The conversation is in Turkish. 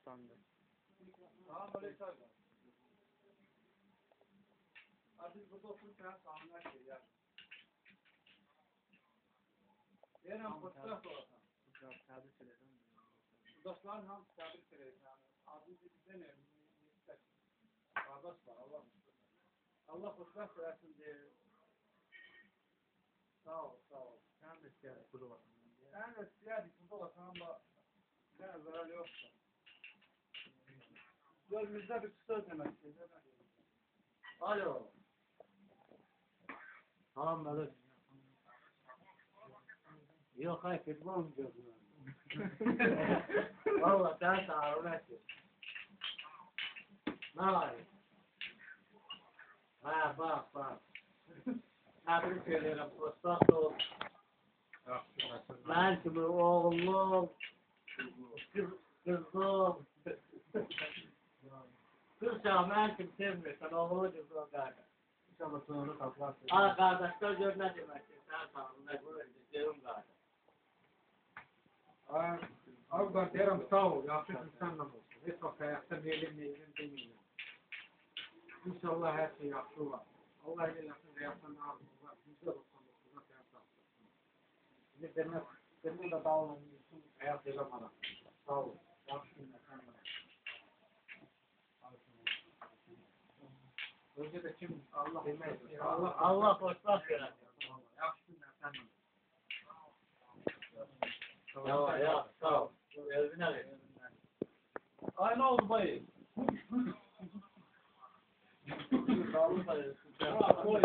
sandı. Tamam böyle çay var. Artık burada oturup ben sağımlar şey ya. Yerden fırsat olsun. Biraz sabit söyledim. Dostların ham sabit verir yani. Aziz bizden ne? Kardeş var Allah. Allah fırsat versin diye. Sağ ol, sağ ol. Sen de siyah kuru var. Ben de siyah bir burada olsam ama ne zarar yoksa. Gölümüzde bir kısa demek istedim. Alo. Tamam Melik. Yok hayır futbol mu diyorsun? Valla sen sağ ol. Ne var? Ha bak. Abi söylüyorum. Fırsat ol. Ben kimi oğlum. Kızım. Kızım ben kim sevmiyorsan oğlu kızım kardeş. İnşallah sonra kaplarsın. Aa kardeşler görme demektir. Sen sağ ol. Ne bu ödeyeceğim kardeş. Abi kardeşlerim sağ ol. Yaxşı insanla olsun. Hiç bak hayatta meylim demeyeyim. İnşallah her şey yaxşı olar. Allah ile yaxın hayatdan alır. Bizde olsun. Şimdi benim de dağılım için hayat yaşamadım. Sağ ol. Yaxşı günler sen bana. Önce de kim Allah bilmez. Allah hoşbak verir. Yaxşı günler sen bana. Ya sağ ol. Evine ver. Ay ne oldu bayı? Sağ ol. Sağ ol.